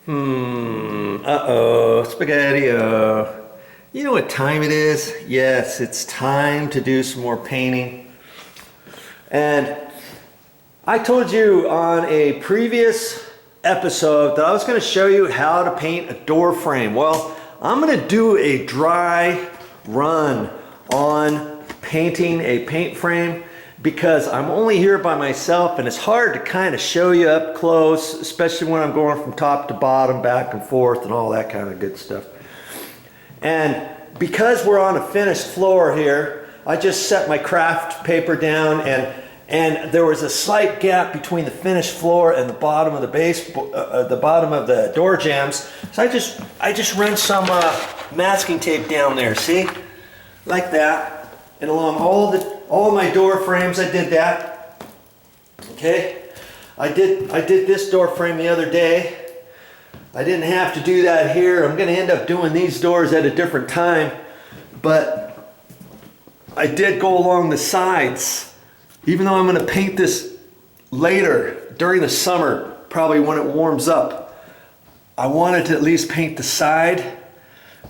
Uh-oh, spaghetti-o. You know what time it is? Yes, it's time to do some more painting. And I told you on a previous episode that I was going to show you how to paint a door frame. Well, I'm going to do a dry run on painting a paint frame because I'm only here by myself and it's hard to kind of show you up close, especially when I'm going from top to bottom, back and forth and all that kind of good stuff. And because we're on a finished floor here, I just set my craft paper down and there was a slight gap between the finished floor and the bottom of the base, the bottom of the door jambs. So I just ran some masking tape down there, see? Like that. And along all my door frames, I did that. Okay? I did this door frame the other day. I didn't have to do that here. I'm going to end up doing these doors at a different time. But I did go along the sides. Even though I'm going to paint this later, during the summer, probably when it warms up, I wanted to at least paint the side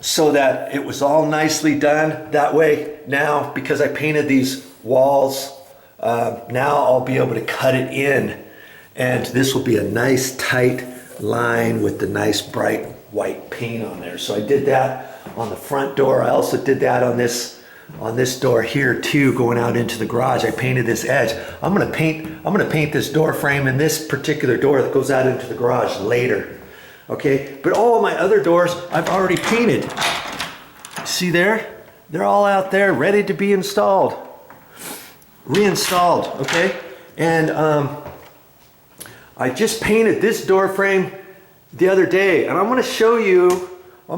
so that it was all nicely done. That way, now, because I painted these walls, now I'll be able to cut it in. And this will be a nice tight line with the nice bright white paint on there. So I did that on the front door. I also did that on this door here too, going out into the garage. I painted this edge. I'm gonna paint this door frame and this particular door that goes out into the garage later. Okay, but all my other doors I've already painted. See there? They're all out there ready to be installed. Reinstalled, okay? And I just painted this door frame the other day and I'm gonna show you, I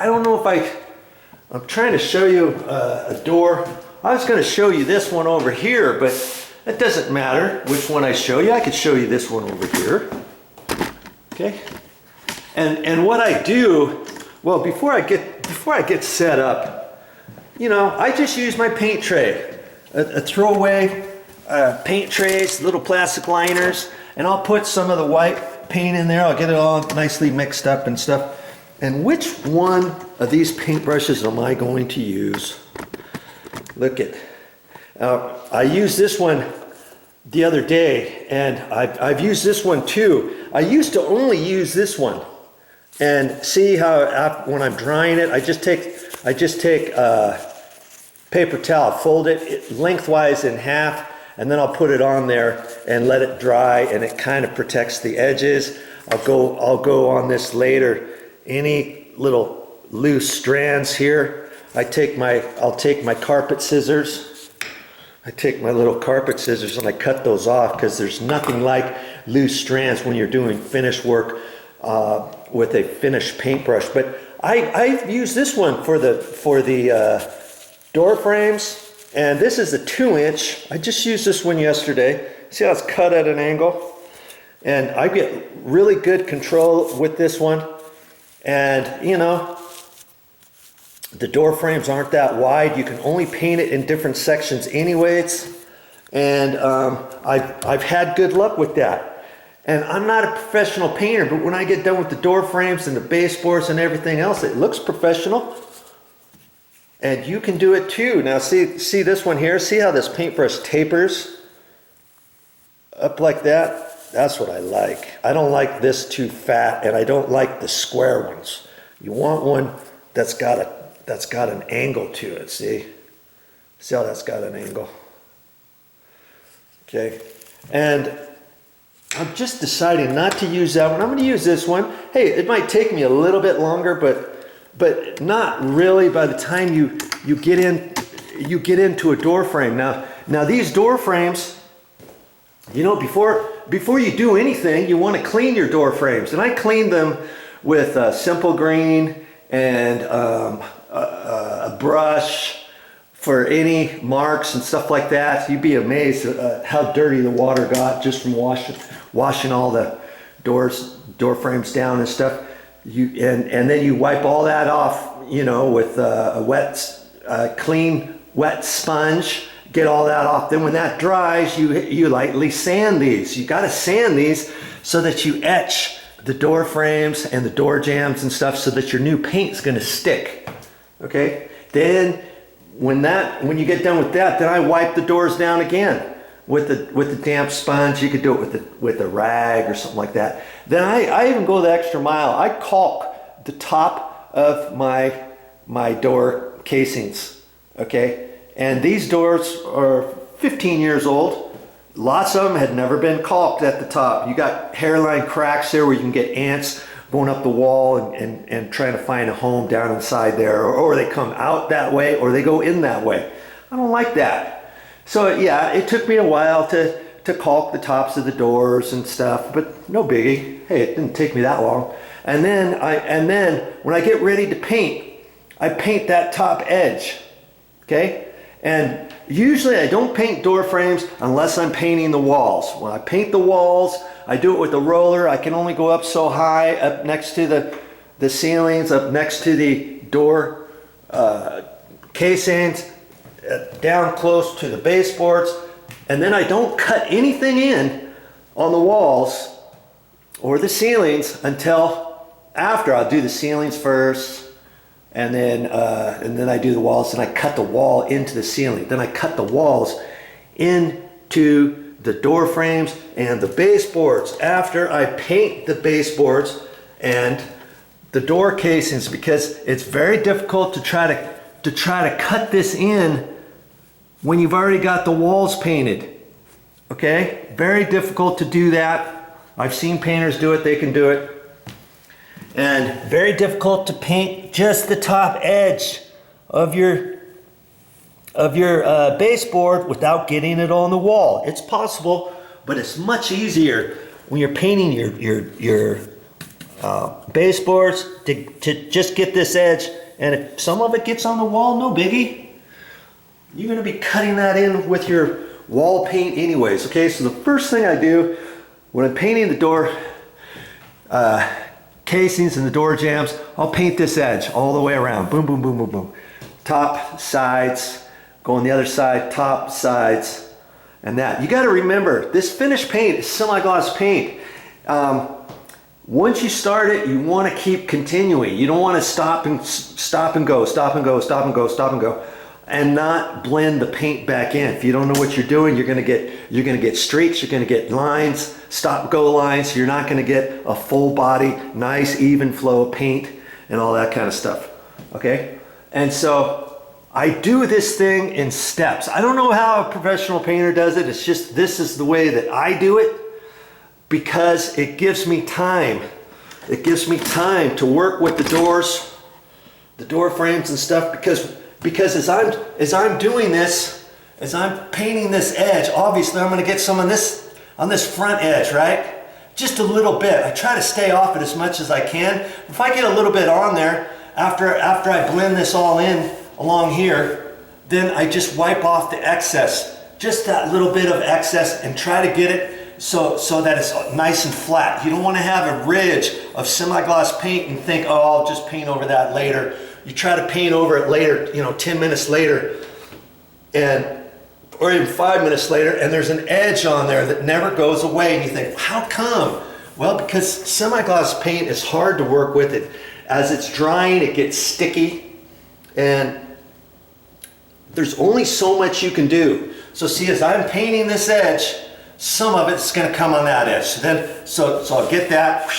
don't know if I'm trying to show you a door. I was going to show you this one over here, but it doesn't matter which one I show you. I could show you this one over here. Okay? And what I do, well, before I get set up, you know, I just use my paint tray, a throwaway paint trays, little plastic liners, and I'll put some of the white paint in there. I'll get it all nicely mixed up and stuff. And which one of these paintbrushes am I going to use? Look at, I used this one the other day, and I've used this one too. I used to only use this one, and see how when I'm drying it, I just take paper towel, fold it lengthwise in half, and then I'll put it on there and let it dry, and it kind of protects the edges. I'll go on this later. Any little loose strands here, I'll take my carpet scissors. I take my little carpet scissors and I cut those off because there's nothing like loose strands when you're doing finish work with a finished paintbrush. But I've used this one for the door frames, and this is a 2-inch. I just used this one yesterday. See how it's cut at an angle? And I get really good control with this one. And you know, the door frames aren't that wide. You can only paint it in different sections anyways. And I've had good luck with that. And I'm not a professional painter, but when I get done with the door frames and the baseboards and everything else, it looks professional. And you can do it too. Now see this one here? See how this paintbrush tapers up like that? That's what I like. I don't like this too fat, and I don't like the square ones. You want one that's got an angle to it, see? See how that's got an angle? Okay. And I'm just deciding not to use that one. I'm going to use this one. Hey, it might take me a little bit longer, but not really by the time you get into a door frame. Now these door frames, you know, before you do anything, you want to clean your door frames. And I clean them with Simple Green and a brush for any marks and stuff like that. You'd be amazed at how dirty the water got just from washing all the door frames down and stuff. And then you wipe all that off, you know, with a clean wet sponge. Get all that off. Then when that dries, you lightly sand these. You got to sand these so that you etch the door frames and the door jambs and stuff so that your new paint's gonna stick, okay? Then when you get done with that, then I wipe the doors down again with the damp sponge. You could do it with a rag or something like that. Then I even go the extra mile. I caulk the top of my door casings, okay? And these doors are 15 years old. Lots of them had never been caulked at the top. You got hairline cracks there where you can get ants going up the wall and trying to find a home down inside there, or they come out that way or they go in that way. I don't like that. So yeah, it took me a while to caulk the tops of the doors and stuff, but no biggie. Hey, it didn't take me that long. And then when I get ready to paint, I paint that top edge, okay? And usually I don't paint door frames unless I'm painting the walls. When I paint the walls, I do it with a roller. I can only go up so high, up next to the ceilings, up next to the door casings, down close to the baseboards. And then I don't cut anything in on the walls or the ceilings until after. I'll do the ceilings first. And then I do the walls, and I cut the wall into the ceiling. Then I cut the walls into the door frames and the baseboards after I paint the baseboards and the door casings, because it's very difficult to try to cut this in when you've already got the walls painted. Okay? Very difficult to do that. I've seen painters do it, they can do it. And very difficult to paint just the top edge of your baseboard without getting it on the wall. It's possible, but it's much easier when you're painting your baseboards to just get this edge. And if some of it gets on the wall, no biggie. You're going to be cutting that in with your wall paint anyways. Okay, so the first thing I do when I'm painting the door casings and the door jambs, I'll paint this edge all the way around. Boom, boom, boom, boom, boom. Top, sides, go on the other side, top, sides, and that. You got to remember, this finished paint is semi-gloss paint. Once you start it, you want to keep continuing. You don't want to stop and go, stop and go, stop and go, stop and go, and not blend the paint back in. If you don't know what you're doing, you're going to get streaks, you're going to get lines, stop go lines. You're not going to get a full body, nice even flow of paint and all that kind of stuff. Okay? And so I do this thing in steps. I don't know how a professional painter does it. It's just, this is the way that I do it because it gives me time. It gives me time to work with the doors, the door frames and stuff, because as I'm doing this, as I'm painting this edge, obviously I'm going to get some on this front edge, right? Just a little bit. I try to stay off it as much as I can. If I get a little bit on there, after I blend this all in along here, then I just wipe off the excess, just that little bit of excess, and try to get it so that it's nice and flat. You don't want to have a ridge of semi-gloss paint and think, oh, I'll just paint over that later. You try to paint over it later, 10 minutes later, or even 5 minutes later, and there's an edge on there that never goes away, and you think, how come? Well, because semi-gloss paint is hard to work with. It as it's drying, it gets sticky, and there's only so much you can do. So see, as I'm painting this edge, some of it's going to come on that edge. So I'll get that,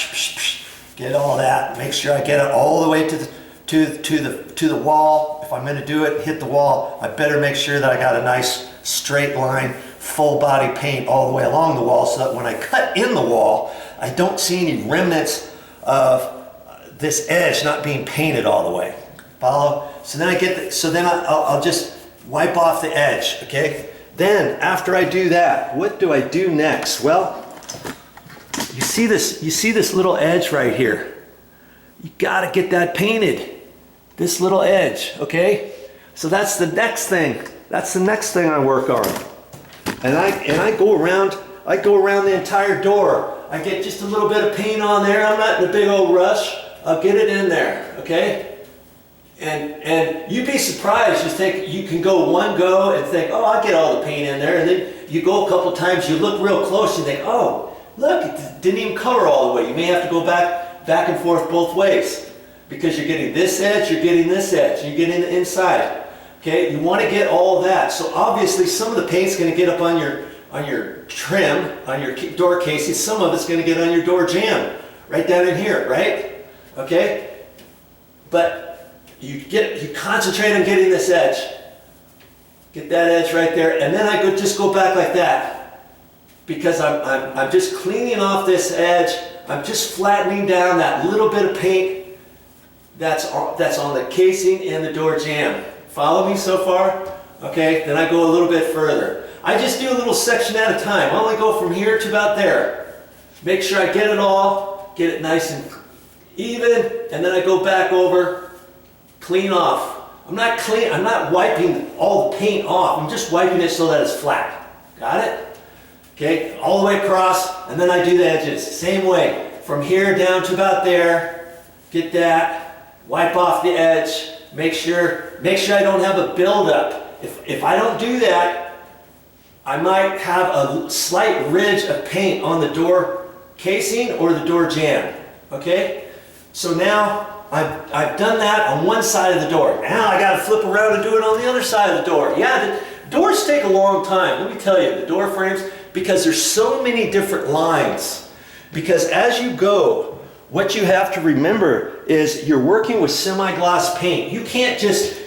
get all that, make sure I get it all the way to the wall. If I'm going to do it, hit the wall, I better make sure that I got a nice straight line, full body paint all the way along the wall, so that when I cut in the wall, I don't see any remnants of this edge not being painted all the way. Follow? So then I'll just wipe off the edge, okay? Then after I do that, what do I do next? Well, you see this little edge right here. You gotta get that painted. This little edge, okay? So that's the next thing. That's the next thing I work on. And I go around the entire door. I get just a little bit of paint on there. I'm not in a big old rush. I'll get it in there, okay? And you'd be surprised. You can go one go and think, oh, I'll get all the paint in there. And then you go a couple times, you look real close and think, oh, look, it didn't even cover all the way. You may have to go back and forth both ways because you're getting this edge, you're getting this edge, you're getting the inside. Okay, you want to get all of that. So obviously some of the paint's going to get up on your trim, on your door casing. Some of it's going to get on your door jamb, right down in here, right? Okay, but you concentrate on getting this edge. Get that edge right there, and then I just go back like that because I'm just cleaning off this edge. I'm just flattening down that little bit of paint that's on the casing and the door jamb. Follow me so far? Okay, then I go a little bit further. I just do a little section at a time. I only go from here to about there. Make sure I get it all, get it nice and even, and then I go back over, clean off. I'm not wiping all the paint off. I'm just wiping it so that it's flat. Got it? Okay, all the way across, and then I do the edges. Same way, from here down to about there. Get that, wipe off the edge. Make sure I don't have a buildup. If I don't do that, I might have a slight ridge of paint on the door casing or the door jamb. Okay? So now I've done that on one side of the door. Now I got to flip around and do it on the other side of the door. Yeah, the doors take a long time. Let me tell you, the door frames, because there's so many different lines. Because as you go, what you have to remember is you're working with semi-gloss paint. You can't just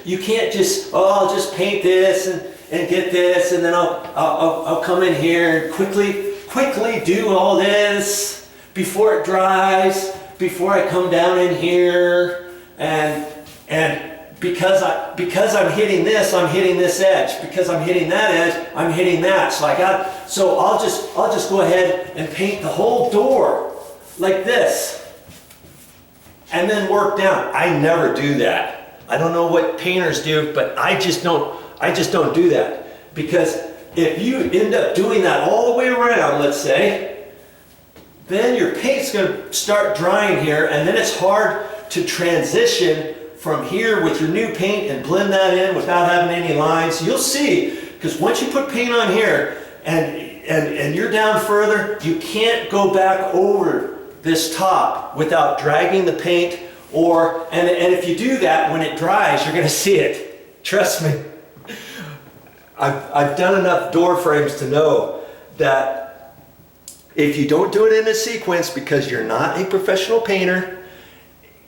oh, I'll just paint this and get this, and then I'll come in here and quickly do all this before it dries, before I come down in here, and because I'm hitting this, I'm hitting this edge. Because I'm hitting that edge, I'm hitting that. So I'll just go ahead and paint the whole door like this. And then work down. I never do that. I don't know what painters do, but I just don't do that. Because if you end up doing that all the way around, let's say, then your paint's going to start drying here, and then it's hard to transition from here with your new paint and blend that in without having any lines. You'll see, because once you put paint on here and you're down further, you can't go back over this top without dragging the paint, and if you do that, when it dries, you're going to see it. Trust me. I've done enough door frames to know that if you don't do it in a sequence because you're not a professional painter,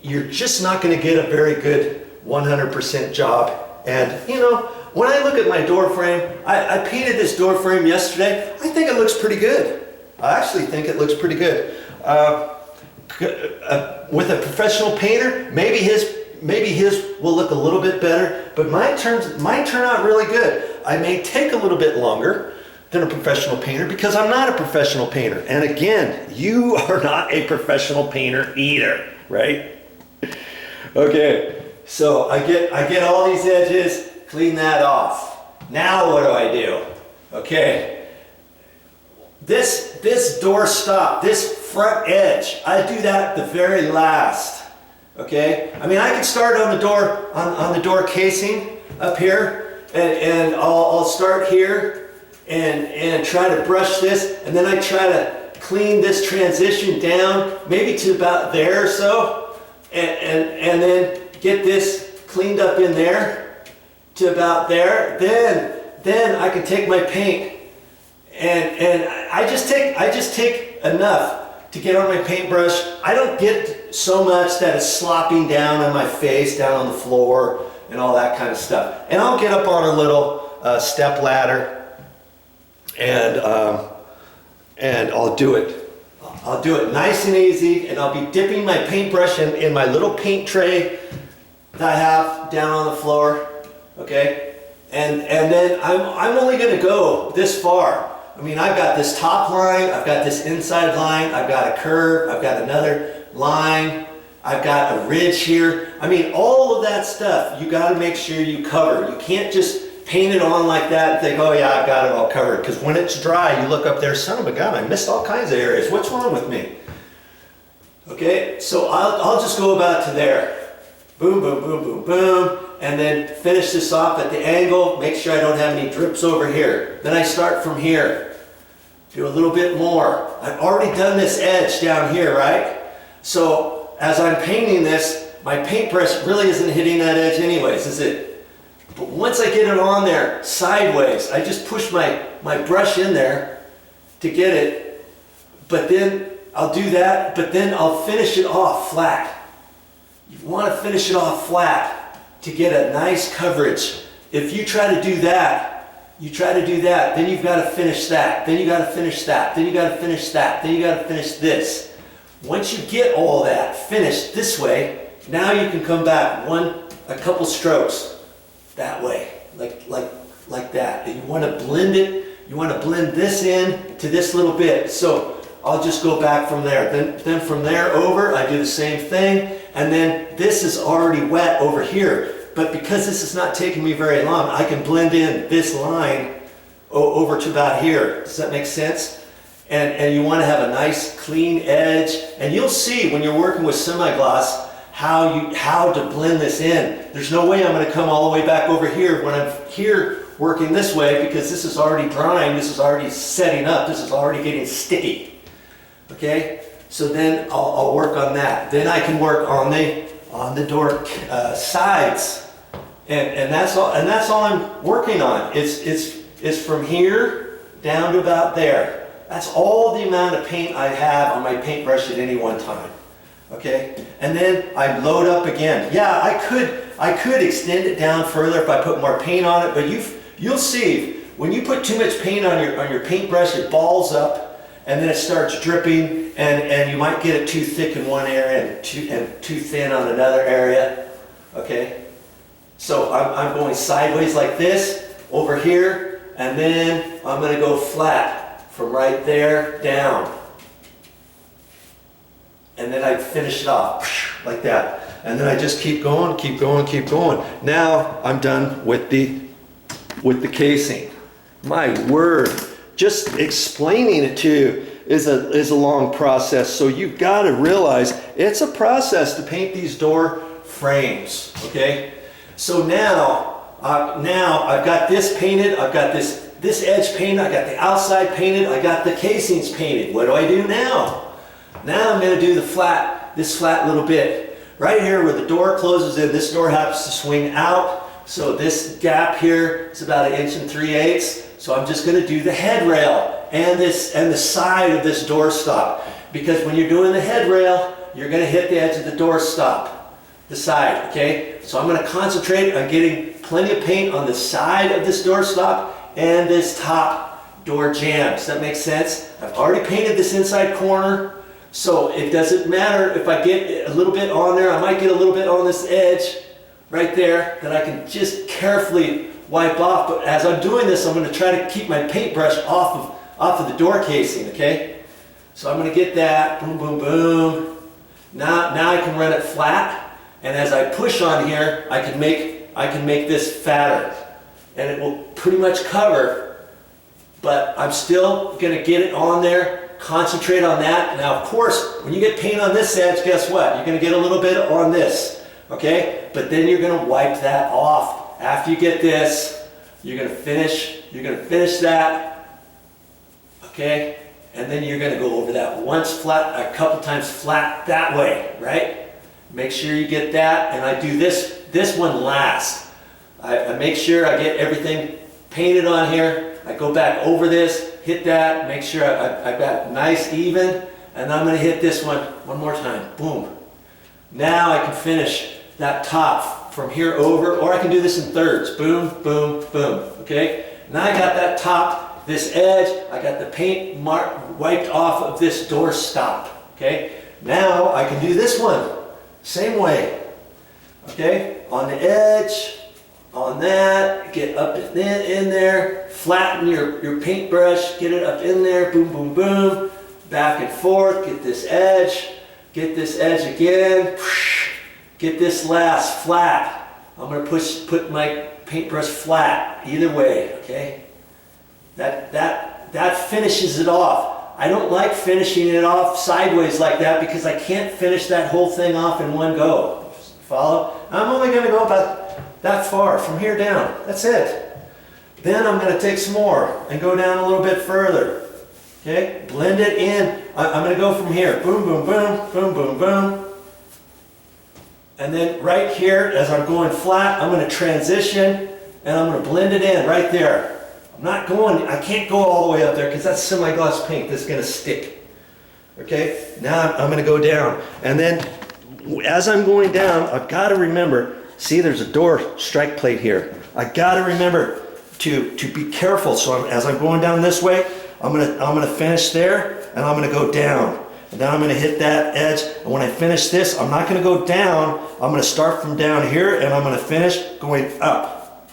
you're just not going to get a very good 100% job. And you know, when I look at my door frame, I painted this door frame yesterday. I think it looks pretty good. I actually think it looks pretty good. With a professional painter, maybe his will look a little bit better, but mine turn out really good. I may take a little bit longer than a professional painter because I'm not a professional painter. And again, you are not a professional painter either, right? Okay, so I get all these edges, clean that off. Now what do? Okay, this door stop, this front edge, I do that at the very last. Okay, I mean I could start on the door casing up here, and I'll start here and try to brush this, and then I try to clean this transition down maybe to about there or so, and then get this cleaned up in there to about there. Then I can take my paint and I just take enough to get on my paintbrush. I don't get so much that it's slopping down on my face, down on the floor, and all that kind of stuff. And I'll get up on a little step ladder, and I'll do it. I'll do it nice and easy, and I'll be dipping my paintbrush in my little paint tray that I have down on the floor. Okay, and then I'm only going to go this far. I mean, I've got this top line, I've got this inside line, I've got a curve, I've got another line, I've got a ridge here. I mean, all of that stuff, you got to make sure you cover. You can't just paint it on like that and think, oh yeah, I've got it all covered. Because when it's dry, you look up there, son of a gun, I missed all kinds of areas. What's wrong with me? Okay, so I'll just go about to there. Boom, boom, boom, boom, boom. And then finish this off at the angle. Make sure I don't have any drips over here. Then I start from here. do a little bit more. I've already done this edge down here, right? So as I'm painting this, my paintbrush really isn't hitting that edge anyways, is it? But once I get it on there sideways, I just push my brush in there to get it, but then I'll do that, but then I'll finish it off flat. You want to finish it off flat to get a nice coverage. If you try to do that, then you've got to finish that, then you got to finish that, then you got to finish that, then you got to finish this. Once you get all that finished this way, now you can come back a couple strokes that way, like that. And you want to blend it. You want to blend this in to this little bit. So I'll just go back from there. Then from there over, I do the same thing. And then this is already wet over here. But because this is not taking me very long, I can blend in this line over to about here. Does that make sense? And you want to have a nice clean edge. And you'll see when you're working with semi-gloss how to blend this in. There's no way I'm going to come all the way back over here when I'm here working this way, because this is already drying, this is already setting up, this is already getting sticky. Okay? So then I'll work on that. Then I can work on the door sides. And that's all I'm working on. It's from here down to about there. That's all the amount of paint I have on my paintbrush at any one time. Okay? And then I load up again. Yeah, I could extend it down further if I put more paint on it, but you'll see when you put too much paint on your paintbrush, it balls up and then it starts dripping, and you might get it too thick in one area and too thin on another area. Okay? So I'm going sideways like this over here, and then I'm going to go flat from right there down. And then I finish it off like that. And then I just keep going, keep going, keep going. Now I'm done with the casing. My word, just explaining it to you is a long process. So you've got to realize it's a process to paint these door frames. Okay? So now I've got this painted, I've got this edge painted, I got the outside painted, I got the casings painted. What do I do now? Now I'm going to do this flat little bit. Right here where the door closes in, this door happens to swing out. So this gap here is about 1 3/8 inches. So I'm just going to do the head rail and the side of this door stop. Because when you're doing the head rail, you're going to hit the edge of the door stop, the side, okay? So I'm going to concentrate on getting plenty of paint on the side of this door stop and this top door jamb. Does that make sense? I've already painted this inside corner. So it doesn't matter if I get a little bit on there. I might get a little bit on this edge right there that I can just carefully wipe off. But as I'm doing this, I'm going to try to keep my paintbrush off of the door casing, okay? So I'm going to get that, boom, boom, boom. Now I can run it flat, and as I push on here, I can make this fatter, and it will pretty much cover. But I'm still going to get it on there. Concentrate on that. Now, of course, when you get paint on this edge, guess what? You're going to get a little bit on this, okay? But then you're going to wipe that off. After you get this, you're going to finish that, okay? And then you're going to go over that once flat, a couple times flat that way, right? Make sure you get that, and I do this one last. I make sure I get everything painted on here. I go back over this, hit that, make sure I've got nice even, and I'm going to hit this one more time. Boom. Now I can finish that top from here over, or I can do this in thirds. Boom, boom, boom. Okay? Now I got that top, this edge, I got the paint wiped off of this door stop. Okay? Now I can do this one. Same way. Okay? On the edge, on that, get up in there, flatten your paintbrush, get it up in there, boom, boom, boom, back and forth, get this edge again, get this last flat. I'm going to put my paintbrush flat, either way, okay? That finishes it off. I don't like finishing it off sideways like that because I can't finish that whole thing off in one go. Follow? I'm only going to go about that far, from here down. That's it. Then I'm going to take some more and go down a little bit further. Okay, blend it in. I'm going to go from here. Boom, boom, boom, boom, boom, boom. And then right here, as I'm going flat, I'm going to transition and I'm going to blend it in right there. I'm not going, I can't go all the way up there because that's semi-gloss paint that's going to stick. Okay, now I'm going to go down. And then as I'm going down, I've got to remember, see there's a door strike plate here. I got to remember to be careful. So as I'm going down this way, I'm gonna finish there and I'm gonna go down. And then I'm gonna hit that edge. And when I finish this, I'm not gonna go down. I'm gonna start from down here and I'm gonna finish going up.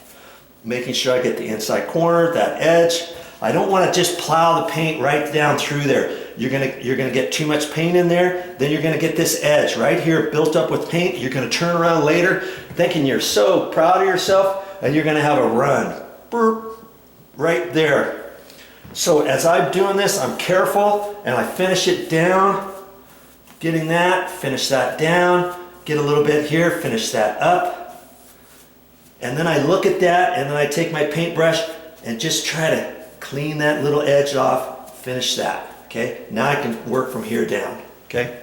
Making sure I get the inside corner, that edge. I don't wanna just plow the paint right down through there. You're gonna get too much paint in there, then you're gonna get this edge right here built up with paint. You're gonna turn around later thinking you're so proud of yourself and you're gonna have a run. Burp, right there. So as I'm doing this, I'm careful and I finish it down, getting that, finish that down, get a little bit here, finish that up. And then I look at that and then I take my paintbrush and just try to clean that little edge off, finish that. Okay, now I can work from here down. Okay,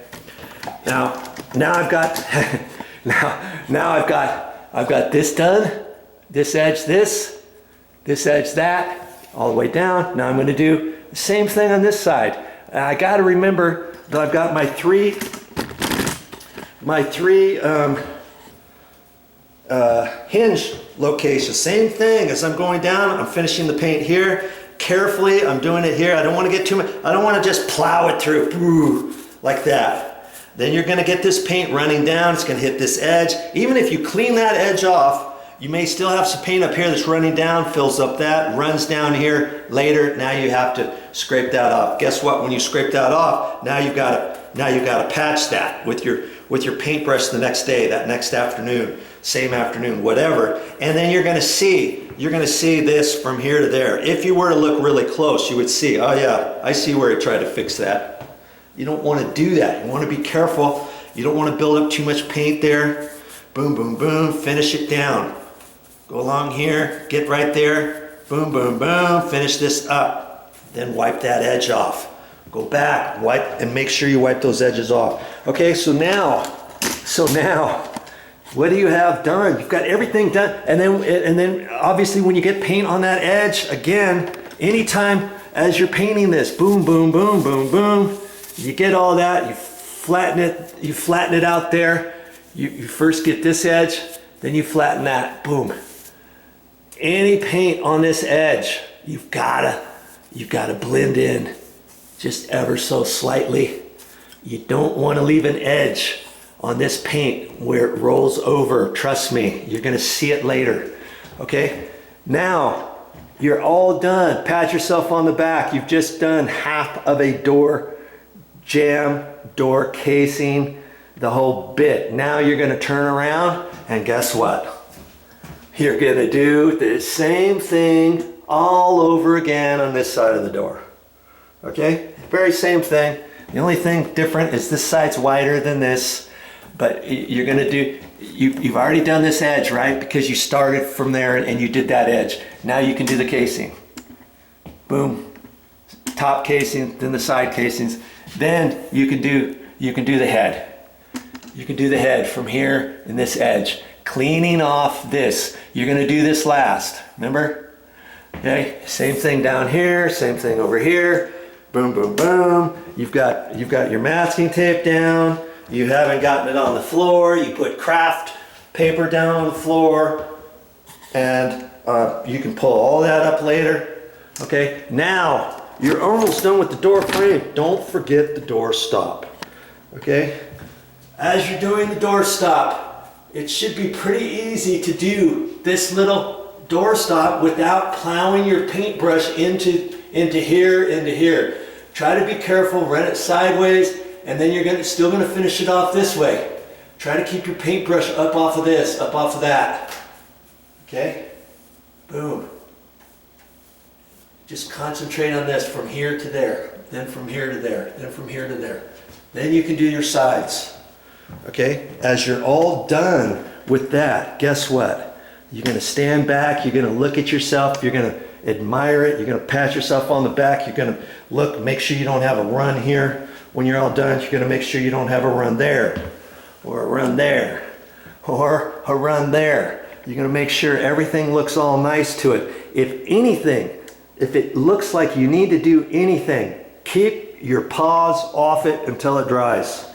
now I've got now I've got this done, this edge this edge that, all the way down. Now I'm going to do the same thing on this side. I got to remember that I've got my three hinge locations. Same thing as I'm going down. I'm finishing the paint here. Carefully, I'm doing it here. I don't want to get too much. I don't want to just plow it through like that. Then you're going to get this paint running down. It's going to hit this edge. Even if you clean that edge off, you may still have some paint up here that's running down, fills up that, runs down here later. Now you have to scrape that off. Guess what? When you scrape that off, now you've got to patch that with your paintbrush the next day, that next afternoon, same afternoon, whatever. And then you're going to see this from here to there. If you were to look really close, you would see, oh yeah, I see where he tried to fix that. You don't want to do that. You want to be careful. You don't want to build up too much paint there. Boom, boom, boom, finish it down. Go along here, get right there, boom, boom, boom, finish this up. Then wipe that edge off. Go back, wipe, and make sure you wipe those edges off. Okay, so now, what do you have done? You've got everything done. And then obviously when you get paint on that edge, again, anytime as you're painting this, boom, boom, boom, boom, boom, you get all that, you flatten it out there. You first get this edge, then you flatten that, boom. Any paint on this edge, you've gotta blend in just ever so slightly. You don't want to leave an edge on this paint where it rolls over. Trust me, you're gonna see it later. Okay, now you're all done. Pat yourself on the back. You've just done half of a door jamb, door casing, the whole bit. Now you're gonna turn around and guess what? You're gonna do the same thing all over again on this side of the door. Okay, very same thing. The only thing different is this side's wider than this, but you're gonna do, you've already done this edge, right? Because you started from there and you did that edge. Now you can do the casing. Boom, top casing, then the side casings. Then you can do the head. You can do the head from here in this edge. Cleaning off this. You're gonna do this last, remember? Okay, same thing down here, same thing over here. Boom, boom, boom. You've got your masking tape down. You haven't gotten it on the floor. You put craft paper down on the floor and you can pull all that up later. Okay, now you're almost done with the door frame. Don't forget the door stop. Okay, as you're doing the door stop, it should be pretty easy to do this little door stop without plowing your paintbrush into here. Try to be careful, run it sideways, and then you're still gonna finish it off this way. Try to keep your paintbrush up off of this, up off of that. Okay? Boom. Just concentrate on this from here to there, then from here to there, then from here to there. Then you can do your sides. Okay, as you're all done with that, guess what? You're gonna stand back, you're gonna look at yourself, admire it. You're going to pat yourself on the back. You're going to look, make sure you don't have a run here. When you're all done, you're going to make sure you don't have a run there, or a run there, or a run there. You're going to make sure everything looks all nice to it. If anything, if it looks like you need to do anything, keep your paws off it until it dries.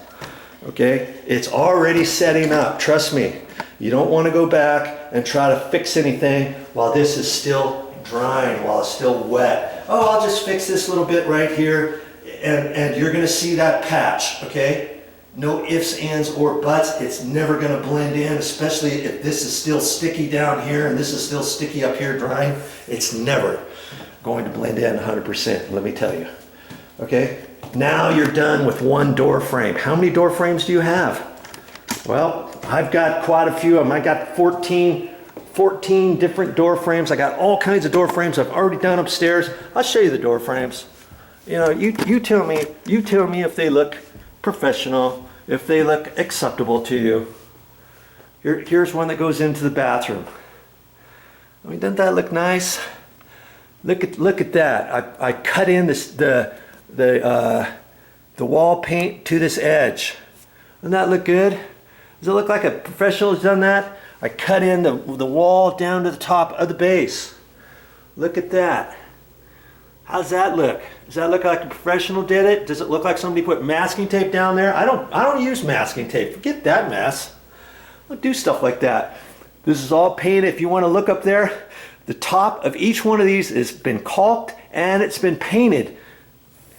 Okay? It's already setting up. Trust me. You don't want to go back and try to fix anything while this is still drying, while it's still wet. Oh, I'll just fix this little bit right here, and you're going to see that patch, okay? No ifs, ands, or buts. It's never going to blend in, especially if this is still sticky down here and this is still sticky up here drying. It's never going to blend in 100%, let me tell you. Okay? Now you're done with one door frame. How many door frames do you have? Well, I've got quite a few of them. I got 14 different door frames. I got all kinds of door frames I've already done upstairs. I'll show you the door frames. You know, you tell me if they look professional, if they look acceptable to you. Here's one that goes into the bathroom. I mean, doesn't that look nice? Look at that. I cut in the wall paint to this edge. Doesn't that look good? Does it look like a professional has done that? I cut in the wall down to the top of the base. Look at that. How's that look? Does that look like a professional did it? Does it look like somebody put masking tape down there? I don't use masking tape. Forget that mess. I don't do stuff like that. This is all painted. If you want to look up there, the top of each one of these has been caulked and it's been painted.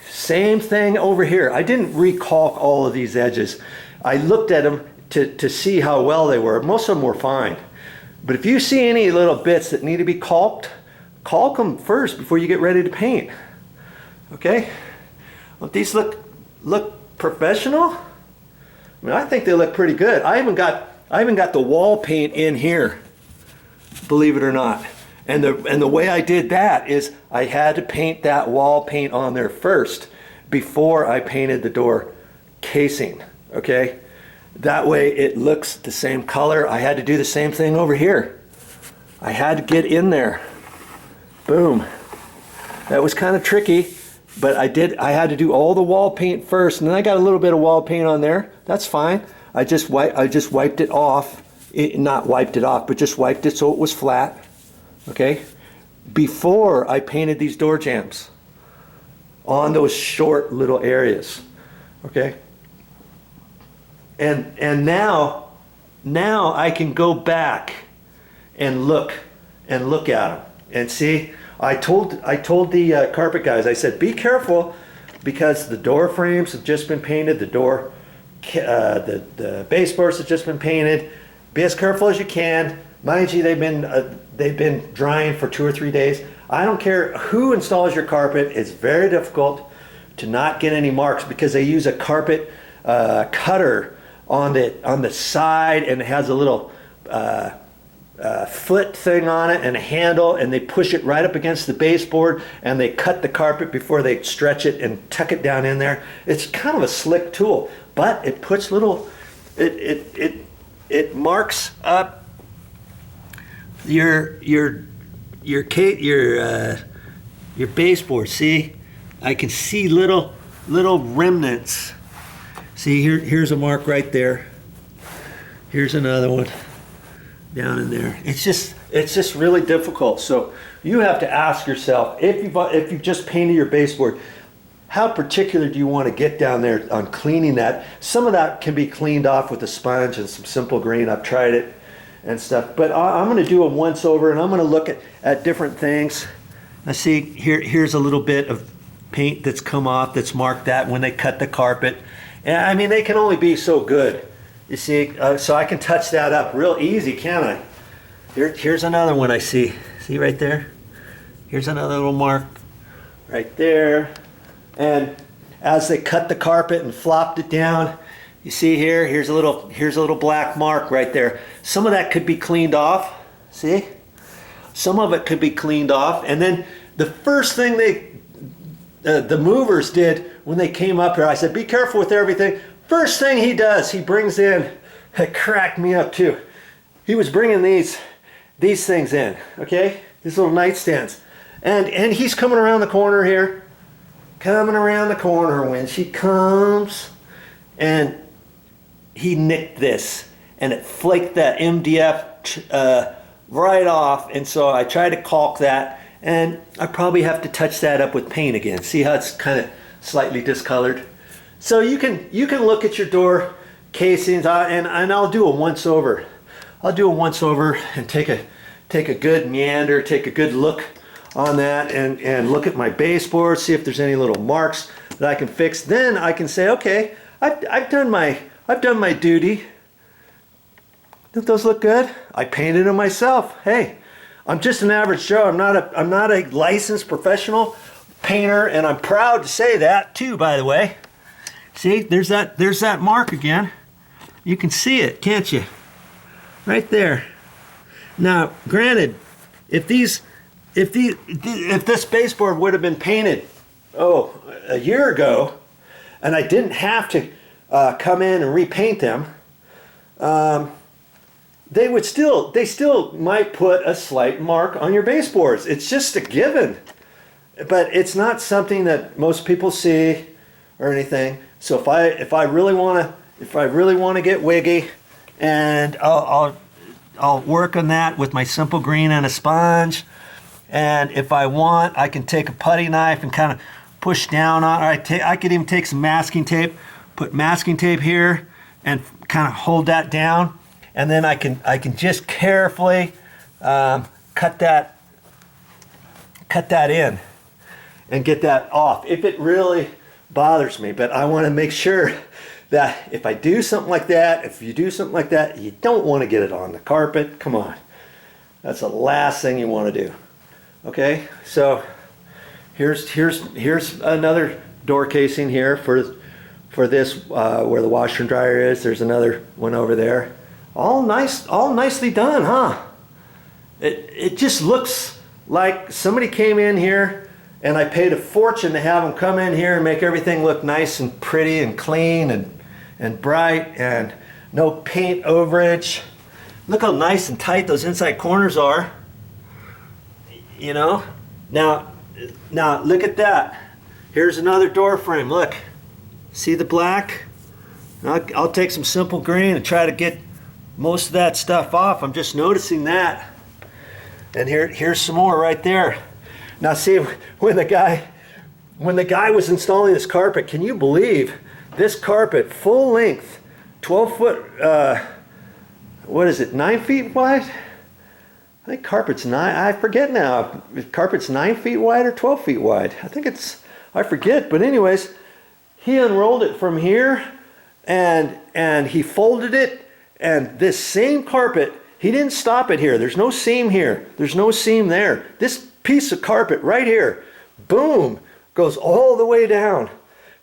Same thing over here. I didn't recalk all of these edges. I looked at them to see how well they were. Most of them were fine. But if you see any little bits that need to be caulked, caulk them first before you get ready to paint. Okay? Well, these look professional. I mean, I think they look pretty good. I even got the wall paint in here, believe it or not. And the way I did that is I had to paint that wall paint on there first before I painted the door casing. Okay? That way it looks the same color. I had to do the same thing over here. I had to get in there. Boom. That was kind of tricky, but I had to do all the wall paint first, and then I got a little bit of wall paint on there. That's fine. I just wiped it off. Not wiped it off, but just wiped it so it was flat. Okay? Before I painted these door jambs on those short little areas. Okay? And now I can go back and look at them and see. I told the carpet guys, I said, be careful because the door frames have just been painted, the baseboards have just been painted. Be as careful as you can. Mind you, they've been drying for 2 or 3 days. I don't care who installs your carpet. It's very difficult to not get any marks because they use a carpet cutter on the side, and it has a little foot thing on it and a handle, and they push it right up against the baseboard and they cut the carpet before they stretch it and tuck it down in there. It's kind of a slick tool, but it puts little, it marks up your baseboard. See, I can see little remnants. See, here's a mark right there. Here's another one down in there. It's just really difficult. So you have to ask yourself, if you've just painted your baseboard, how particular do you want to get down there on cleaning that? Some of that can be cleaned off with a sponge and some simple green. I've tried it and stuff. But I'm going to do a once over, and I'm going to look at different things. I see here's a little bit of paint that's come off that's marked that when they cut the carpet. And I mean, they can only be so good. You see, so I can touch that up real easy, can't I? Here's another one I see. See right there? Here's another little mark right there. And as they cut the carpet and flopped it down, you see here, here's a little black mark right there. Some of that could be cleaned off. See? Some of it could be cleaned off. And then the first thing the movers did when they came up here, I said, be careful with everything. First thing he does, he brings in, it cracked me up too. He was bringing these things in, okay? These little nightstands. And he's coming around the corner here. Coming around the corner when she comes. And he nicked this. And it flaked that MDF right off. And so I tried to caulk that. And I probably have to touch that up with paint again. See how it's kind of slightly discolored? So you can look at your door casings, and I'll do a once over. I'll do a once over and take a good meander, take a good look on that, and look at my baseboard, see if there's any little marks that I can fix. Then I can say, okay, I've done my duty. Don't those look good? I painted them myself. Hey, I'm just an average Joe. I'm not a licensed professional painter, and I'm proud to say that too, by the way. See, there's that mark again. You can see it, can't you? Right there. Now, granted, if this baseboard would have been painted, a year ago, and I didn't have to come in and repaint them, they still might put a slight mark on your baseboards. It's just a given, but it's not something that most people see or anything. So if I really want to get wiggy, and I'll work on that with my simple green and a sponge. And if I want, I can take a putty knife and kind of push down on. I could even take some masking tape, put masking tape here, and kind of hold that down. And then I can just carefully cut that in and get that off if it really bothers me. But I want to make sure that if I do something like that, if you do something like that, you don't want to get it on the carpet. Come on, that's the last thing you want to do. Okay, so here's another door casing here for this where the washer and dryer is. There's another one over there. All nicely done, huh? It just looks like somebody came in here and I paid a fortune to have them come in here and make everything look nice and pretty and clean and bright and no paint overage. Look how nice and tight those inside corners are. You know? Now look at that. Here's another door frame. Look. See the black? I'll take some simple green and try to get most of that stuff off. I'm just noticing that. And here's some more right there. Now see, when the guy was installing this carpet, can you believe this carpet, full length, 12 foot, what is it, 9 feet wide? I think carpet's 9, I forget now, if carpet's 9 feet wide or 12 feet wide. I forget, but anyways, he unrolled it from here and he folded it, and this same carpet, he didn't stop it here. There's no seam here. There's no seam there. This piece of carpet right here, boom, goes all the way down.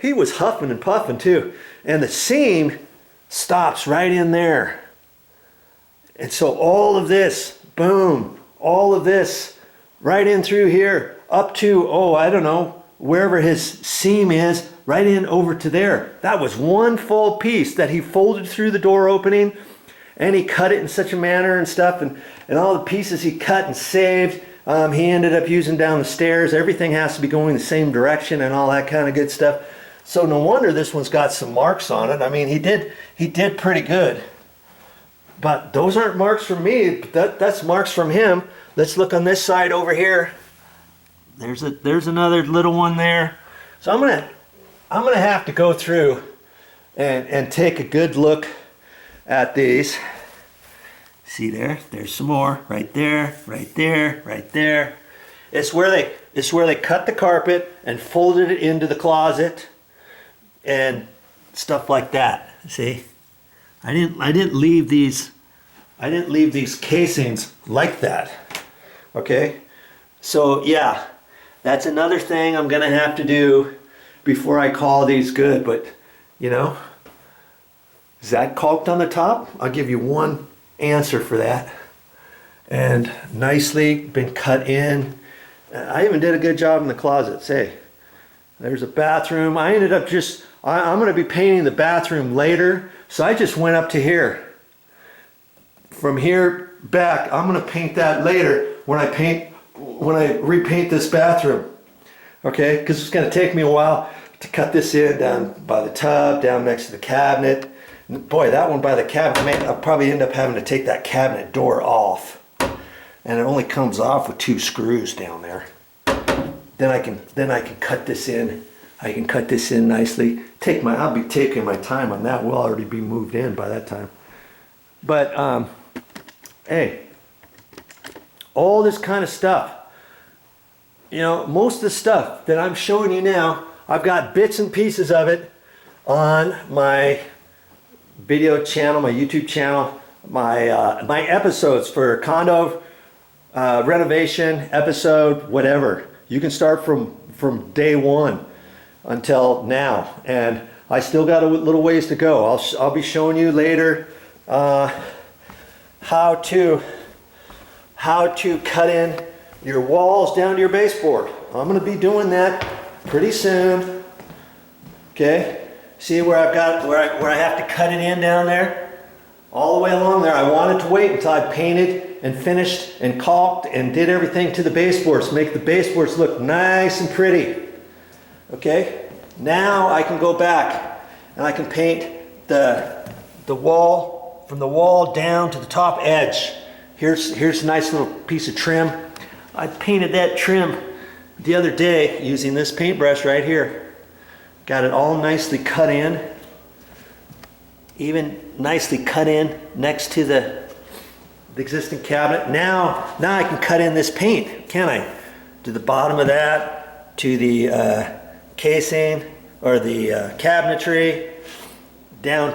He was huffing and puffing too. And the seam stops right in there. And so all of this, boom, all of this right in through here up to, I don't know, wherever his seam is, right in over to there. That was one full piece that he folded through the door opening, and he cut it in such a manner and stuff, and all the pieces he cut and saved, he ended up using down the stairs. Everything has to be going the same direction and all that kind of good stuff. So no wonder this one's got some marks on it. I mean, he did pretty good. But those aren't marks from me. That's marks from him. Let's look on this side over here. There's another little one there. So I'm gonna have to go through and take a good look at these. See there? There's some more right there, right there, right there. It's where they cut the carpet and folded it into the closet and stuff like that. See? I didn't leave these casings like that. Okay? So yeah, that's another thing I'm gonna have to do before I call these good. But you know, is that caulked on the top? I'll give you one answer for that. And nicely been cut in. I even did a good job in the closets. Hey, there's a bathroom. I ended up I'm gonna be painting the bathroom later, so I just went up to here. From here back, I'm gonna paint that later when I paint repaint this bathroom, okay? Because it's going to take me a while to cut this in down by the tub, down next to the cabinet. Boy, that one by the cabinet, I'll probably end up having to take that cabinet door off, and it only comes off with 2 screws down there. Then I can cut this in. I can cut this in nicely. I'll be taking my time on that. We'll already be moved in by that time. But hey, all this kind of stuff. You know, most of the stuff that I'm showing you now, I've got bits and pieces of it on my video channel, my YouTube channel, my episodes for condo renovation episode, whatever. You can start from day 1 until now, and I still got a little ways to go. I'll be showing you later how to cut in your walls down to your baseboard. I'm going to be doing that pretty soon. Okay, see where I've got where I have to cut it in down there, all the way along there. I wanted to wait until I painted and finished and caulked and did everything to the baseboards, make the baseboards look nice and pretty. Okay, now I can go back and I can paint the wall, from the wall down to the top edge. Here's a nice little piece of trim. I painted that trim the other day using this paintbrush right here. Got it all nicely cut in, even nicely cut in next to the existing cabinet. Now I can cut in this paint, can I? To the bottom of that, to the casing or the cabinetry, down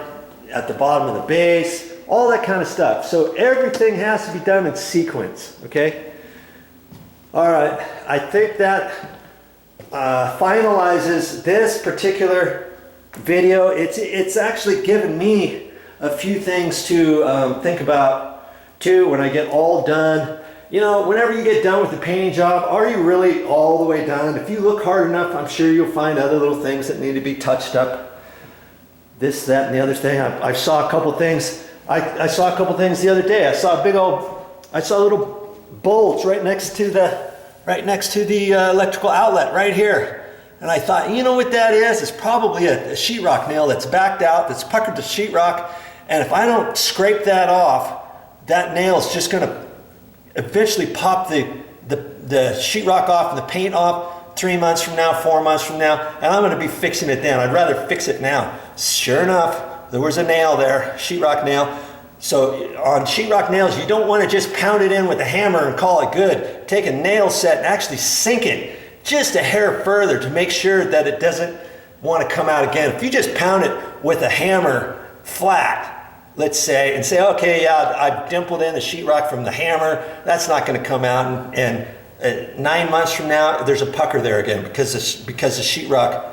at the bottom of the base, all that kind of stuff. So everything has to be done in sequence, okay? All right, I think that finalizes this particular video. It's actually given me a few things to think about too when I get all done. You know, whenever you get done with the painting job, are you really all the way done? If you look hard enough, I'm sure you'll find other little things that need to be touched up. This, that, and the other thing. I saw a couple things. I saw a couple things the other day. I saw little bulbs right next to the electrical outlet right here. And I thought, you know what that is? It's probably a sheetrock nail that's backed out, that's puckered to sheetrock. And if I don't scrape that off, that nail is just going to eventually pop the sheetrock off and the paint off 3 months from now, 4 months from now, and I'm going to be fixing it then. I'd rather fix it now. Sure enough, there was a nail there, sheetrock nail. So on sheetrock nails, you don't want to just pound it in with a hammer and call it good. Take a nail set and actually sink it just a hair further to make sure that it doesn't want to come out again. If you just pound it with a hammer flat, let's say, and say, okay, yeah, I've dimpled in the sheetrock from the hammer, that's not going to come out. And 9 months from now, there's a pucker there again because the sheetrock,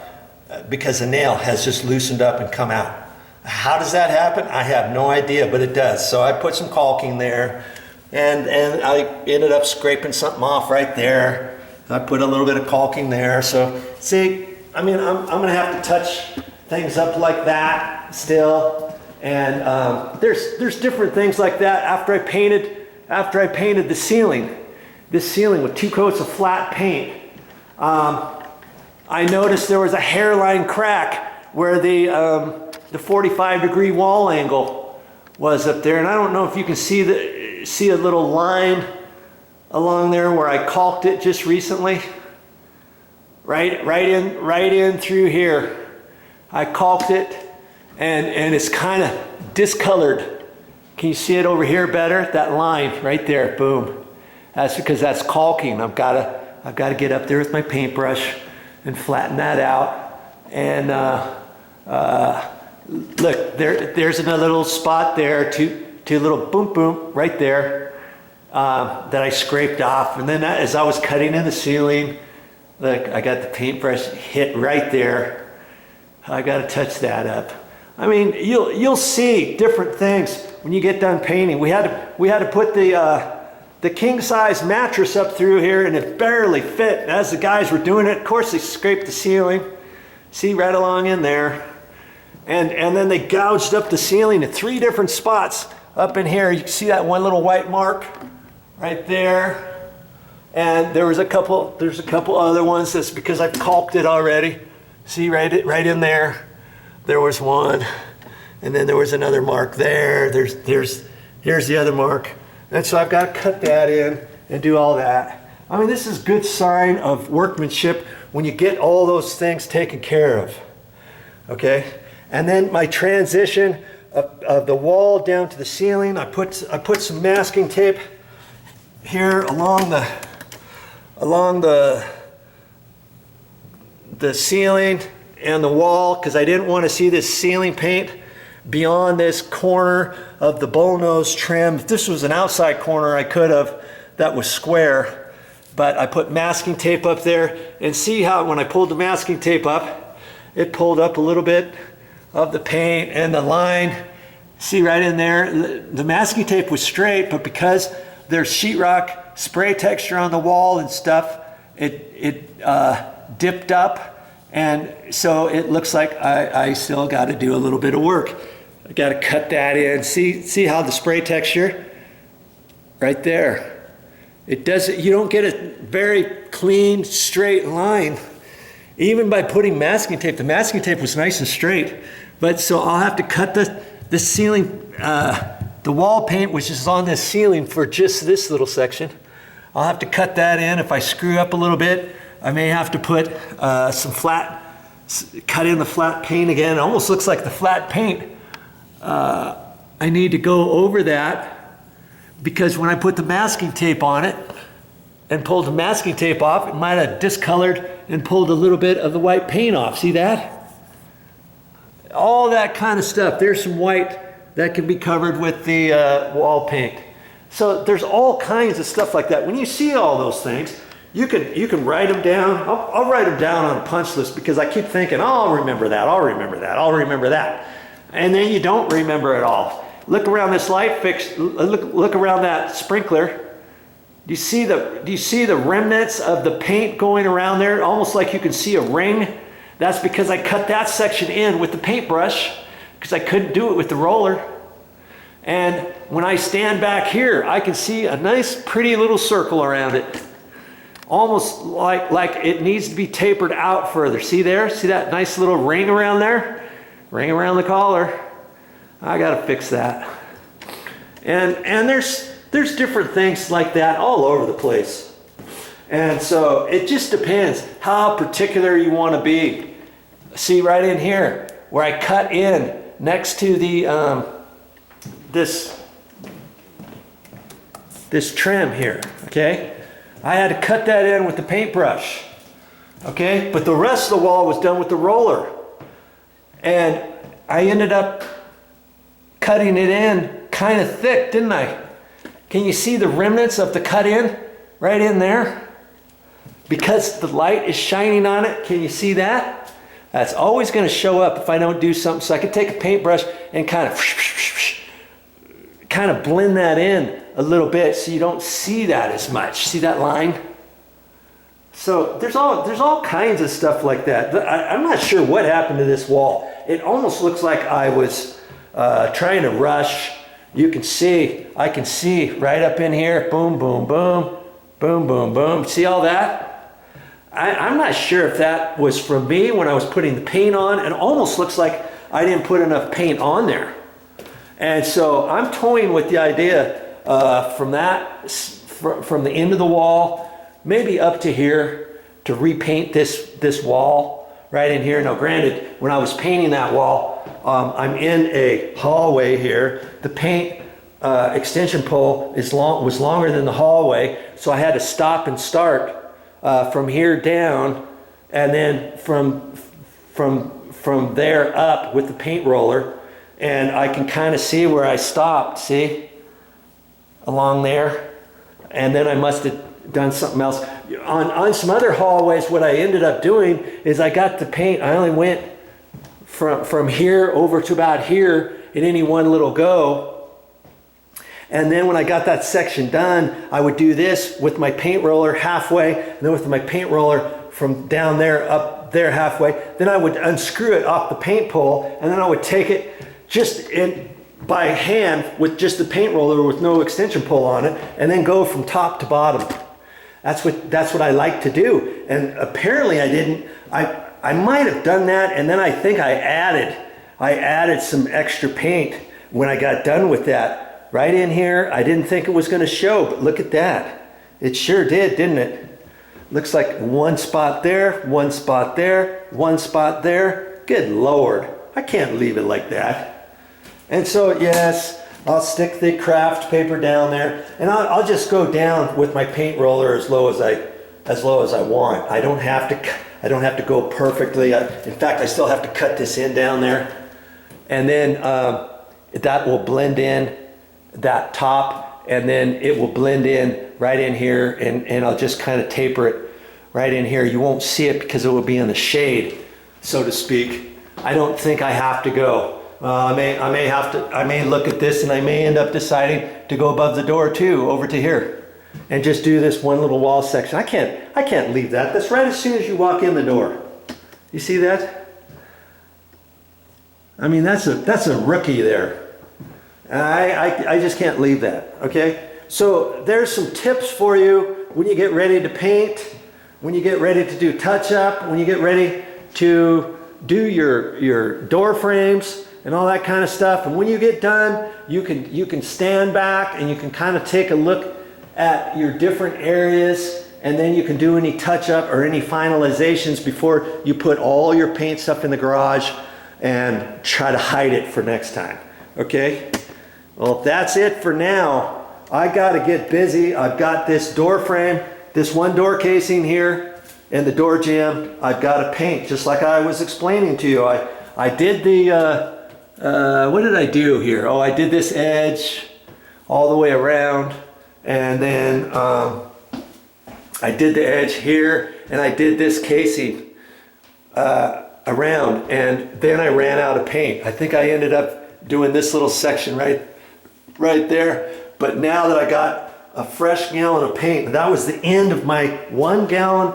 because the nail has just loosened up and come out. How does that happen? I have no idea, but it does. So I put some caulking there, and I ended up scraping something off right there. I put a little bit of caulking there. So see, I mean, I'm going to have to touch things up like that still. And there's different things like that after I painted the ceiling. This ceiling with 2 coats of flat paint. I noticed there was a hairline crack where the 45-degree wall angle was up there, and I don't know if you can see a little line along there where I caulked it just recently. Right in through here. I caulked it, and it's kind of discolored. Can you see it over here better? That line right there, boom. That's because that's caulking. I've got to get up there with my paintbrush and flatten that out. And look, there's another little spot there, two little boom right there that I scraped off. And then as I was cutting in the ceiling, look, I got the paintbrush hit right there. I got to touch that up. I mean, you'll see different things when you get done painting. We had to put the king-size mattress up through here, and it barely fit. As the guys were doing it, of course, they scraped the ceiling. See, right along in there. And then they gouged up the ceiling at 3 different spots up in here. You can see that one little white mark right there. And there's a couple other ones. That's because I've caulked it already. See right in there. There was one, and then there was another mark there. Here's the other mark. And so I've got to cut that in and do all that. I mean, this is good sign of workmanship when you get all those things taken care of. Okay, and then my transition of the wall down to the ceiling. I put some masking tape here along the ceiling and the wall, because I didn't want to see this ceiling paint beyond this corner of the bullnose trim. If this was an outside corner, I could have, that was square, but I put masking tape up there, and see how when I pulled the masking tape up, it pulled up a little bit of the paint and the line. See right in there, the masking tape was straight, but because there's sheetrock spray texture on the wall and stuff, it dipped up, and so it looks like I still got to do a little bit of work. I got to cut that in. See how the spray texture right there, it doesn't, you don't get a very clean straight line even by putting masking tape. The masking tape was nice and straight, but so I'll have to cut the ceiling, the wall paint, which is on this ceiling for just this little section. I'll have to cut that in. If I screw up a little bit, I may have to put cut in the flat paint again. It almost looks like the flat paint. I need to go over that, because when I put the masking tape on it and pulled the masking tape off, it might have discolored and pulled a little bit of the white paint off. See that? All that kind of stuff. There's some white that can be covered with the wall paint. So there's all kinds of stuff like that. When you see all those things, you can write them down. I'll write them down on a punch list, because I keep thinking, oh, I'll remember that, I'll remember that, I'll remember that. And then you don't remember it all. Look around this light fix, look around that sprinkler. Do you see the remnants of the paint going around there? Almost like you can see a ring. That's because I cut that section in with the paintbrush, because I couldn't do it with the roller. And when I stand back here, I can see a nice pretty little circle around it. Almost like it needs to be tapered out further. See there? See that nice little ring around there? Ring around the collar. I gotta fix that. And there's different things like that all over the place. And so it just depends how particular you want to be. See right in here where I cut in next to the this trim here, okay? I had to cut that in with the paintbrush, okay? But the rest of the wall was done with the roller. And I ended up cutting it in kind of thick, didn't I? Can you see the remnants of the cut in right in there? Because the light is shining on it, can you see that? That's always going to show up if I don't do something. So I could take a paintbrush and kind of blend that in a little bit so you don't see that as much. See that line? So there's all kinds of stuff like that. I'm not sure what happened to this wall. It almost looks like I was trying to rush. I can see right up in here, boom, boom, boom, boom, boom, boom. See all that? I'm not sure if that was from me when I was putting the paint on. It almost looks like I didn't put enough paint on there. And so I'm toying with the idea from the end of the wall, maybe up to here, to repaint this wall right in here. Now granted, when I was painting that wall, I'm in a hallway here. The paint extension pole was longer than the hallway, so I had to stop and start from here down, and then from there up with the paint roller. And I can kind of see where I stopped, see? Along there. And then I must have done something else. On some other hallways, what I ended up doing is I got the paint, I only went from here over to about here in any one little go. And then when I got that section done, I would do this with my paint roller halfway, and then with my paint roller from down there up there halfway. Then I would unscrew it off the paint pole, and then I would take it just by hand with just the paint roller with no extension pole on it, and then go from top to bottom. That's what I like to do. And apparently I didn't, I might have done that, and then I think I added some extra paint when I got done with that. Right in here, I didn't think it was gonna show, but look at that. It sure did, didn't it? Looks like one spot there, one spot there, one spot there. Good Lord, I can't leave it like that. And so yes, I'll stick the craft paper down there, and I'll just go down with my paint roller as low as I want. I don't have to go perfectly. In fact, I still have to cut this in down there, and then that will blend in that top, and then it will blend in right in here, and I'll just kind of taper it right in here. You won't see it because it will be in the shade, so to speak. I don't think I have to go. I may look at this, and I may end up deciding to go above the door too, over to here, and just do this one little wall section. I can't leave that. That's right as soon as you walk in the door. You see that? I mean, that's a rookie there. I just can't leave that, okay? So there's some tips for you when you get ready to paint, when you get ready to do touch-up, when you get ready to do your door frames and all that kind of stuff. And when you get done, you can stand back and you can kind of take a look at your different areas, and then you can do any touch-up or any finalizations before you put all your paint stuff in the garage and try to hide it for next time, okay? Well, that's it for now. I got to get busy. I've got this door frame, this one door casing here, and the door jamb I've got to paint, just like I was explaining to you. I did the, what did I do here? Oh, I did this edge all the way around, and then I did the edge here, and I did this casing around, and then I ran out of paint. I think I ended up doing this little section right there. But now that I got a fresh gallon of paint, that was the end of my 1 gallon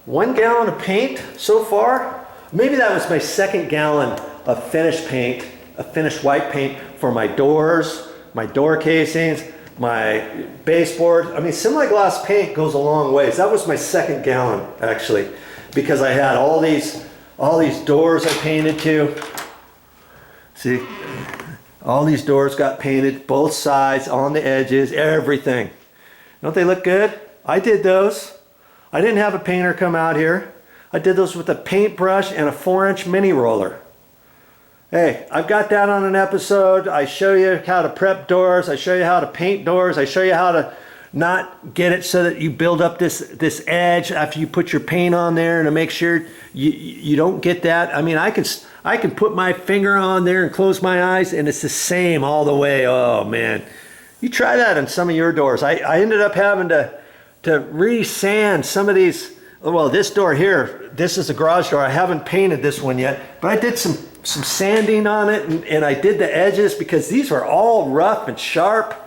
of paint so far. Maybe that was my 2nd gallon of finished paint, a finished white paint for my doors, my door casings, my baseboard. I mean, semi-gloss paint goes a long ways. That was my 2nd gallon actually, because I had all these doors I painted too. See? All these doors got painted, both sides, on the edges, everything. Don't they look good? I did those. I didn't have a painter come out here. I did those with a paintbrush and a 4-inch mini roller. Hey, I've got that on an episode. I show you how to prep doors. I show you how to paint doors. I show you how to not get it so that you build up this edge after you put your paint on there, and to make sure you don't get that. I mean, I can put my finger on there and close my eyes, and it's the same all the way. Oh man, you try that on some of your doors. I ended up having to re-sand some of these. Well, this door here, this is a garage door. I haven't painted this one yet, but I did some sanding on it, and I did the edges because these were all rough and sharp,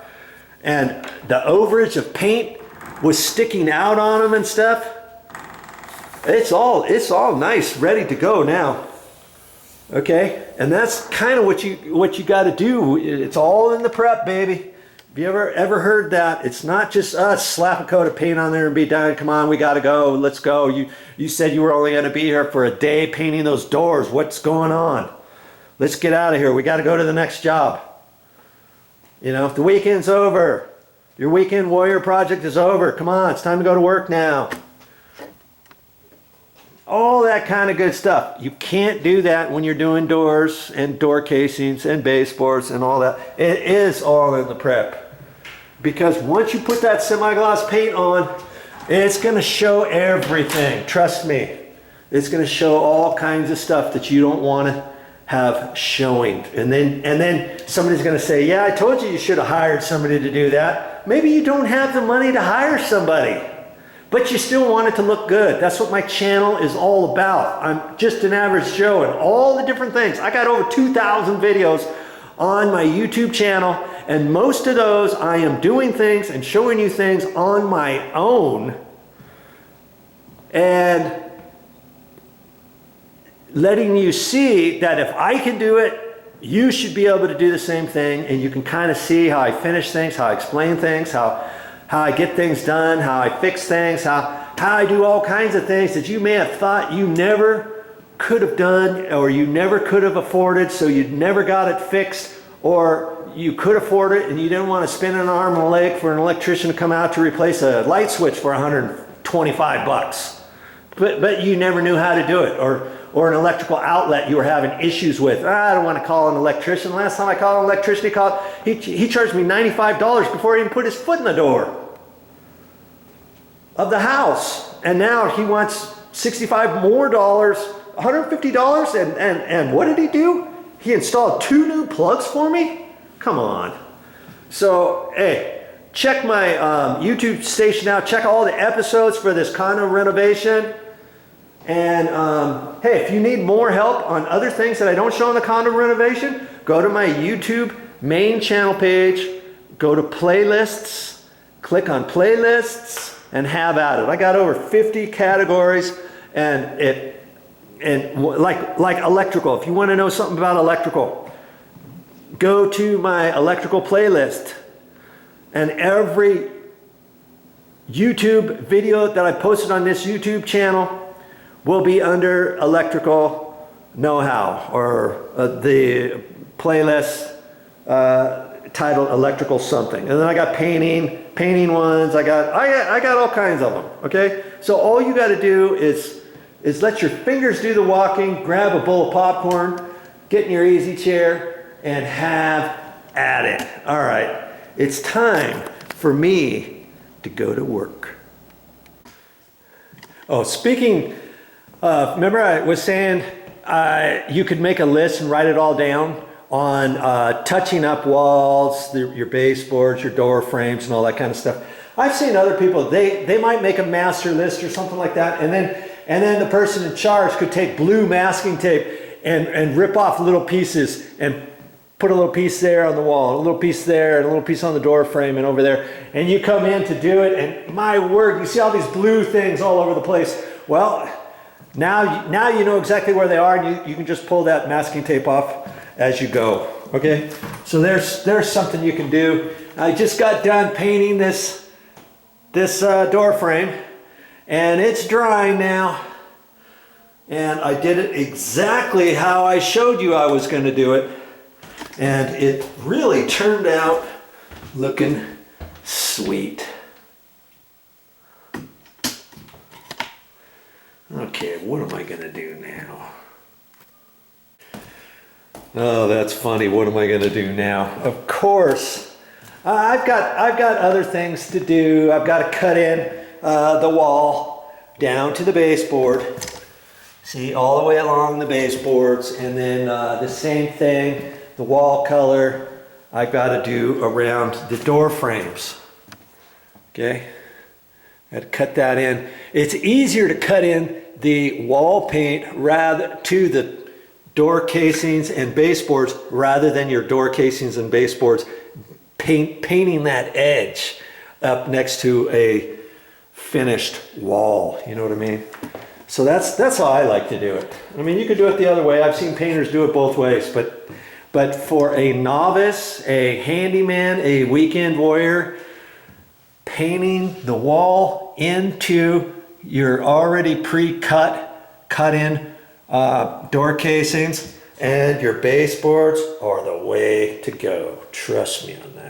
and the overage of paint was sticking out on them and stuff. It's all nice, ready to go now. Okay, and that's kind of what you got to do. It's all in the prep, baby. Have you ever heard that? It's not just us slap a coat of paint on there and be done. Come on, we got to go. Let's go. You said you were only going to be here for a day painting those doors. What's going on? Let's get out of here. We got to go to the next job. You know, if the weekend's over, your weekend warrior project is over. Come on, it's time to go to work now. All that kind of good stuff. You can't do that when you're doing doors and door casings and baseboards and all that. It is all in the prep. Because once you put that semi-gloss paint on, it's going to show everything. Trust me. It's going to show all kinds of stuff that you don't want to have showing. And then somebody's going to say, yeah, I told you should have hired somebody to do that. Maybe you don't have the money to hire somebody, but you still want it to look good. That's what my channel is all about. I'm just an average Joe, and all the different things. I got over 2,000 videos on my YouTube channel, and most of those I am doing things and showing you things on my own and letting you see that if I can do it, you should be able to do the same thing. And you can kind of see how I finish things, how I explain things, how how I get things done, how I fix things, how I do all kinds of things that you may have thought you never could have done, or you never could have afforded, so you never got it fixed, or you could afford it and you didn't want to spend an arm and a leg for an electrician to come out to replace a light switch for 125 bucks. But you never knew how to do it, or an electrical outlet you were having issues with. I don't want to call an electrician. Last time I called an electrician, he charged me $95 before he even put his foot in the door of the house. And now he wants $65 more, $150, and what did he do? He installed 2 new plugs for me? Come on. So, hey, check my YouTube station out. Check all the episodes for this condo renovation. And hey, if you need more help on other things that I don't show on the condo renovation, go to my YouTube main channel page, go to playlists, click on playlists, and have at it. I got over 50 categories, and like electrical. If you want to know something about electrical, go to my electrical playlist, and every YouTube video that I posted on this YouTube channel will be under electrical know-how, or the playlist titled electrical something. And then I got painting ones. I got all kinds of them. Okay, so all you got to do is let your fingers do the walking, grab a bowl of popcorn, get in your easy chair, and have at it. All right, it's time for me to go to work. Oh, speaking remember I was saying you could make a list and write it all down on touching up walls, your baseboards, your door frames, and all that kind of stuff. I've seen other people, they might make a master list or something like that, and then the person in charge could take blue masking tape and rip off little pieces and put a little piece there on the wall, a little piece there, and a little piece on the door frame and over there. And you come in to do it, and my word, you see all these blue things all over the place. Well, now you know exactly where they are, and you can just pull that masking tape off as you go. Okay, so there's something you can do. I just got done painting this door frame, and it's drying now, and I did it exactly how I showed you I was going to do it, and it really turned out looking sweet. Okay, what am I going to do now? Oh, that's funny. What am I going to do now? Of course, I've got other things to do. I've got to cut in the wall down to the baseboard. See, all the way along the baseboards, and then the same thing, the wall color, I've got to do around the door frames. Okay, I had to cut that in. It's easier to cut in the wall paint rather to the door casings and baseboards rather than your door casings and baseboards painting that edge up next to a finished wall. You know what I mean? So that's how I like to do it. I mean, you could do it the other way. I've seen painters do it both ways, but for a novice, a handyman, a weekend warrior, painting the wall into your already cut in door casings and your baseboards are the way to go. Trust me on that.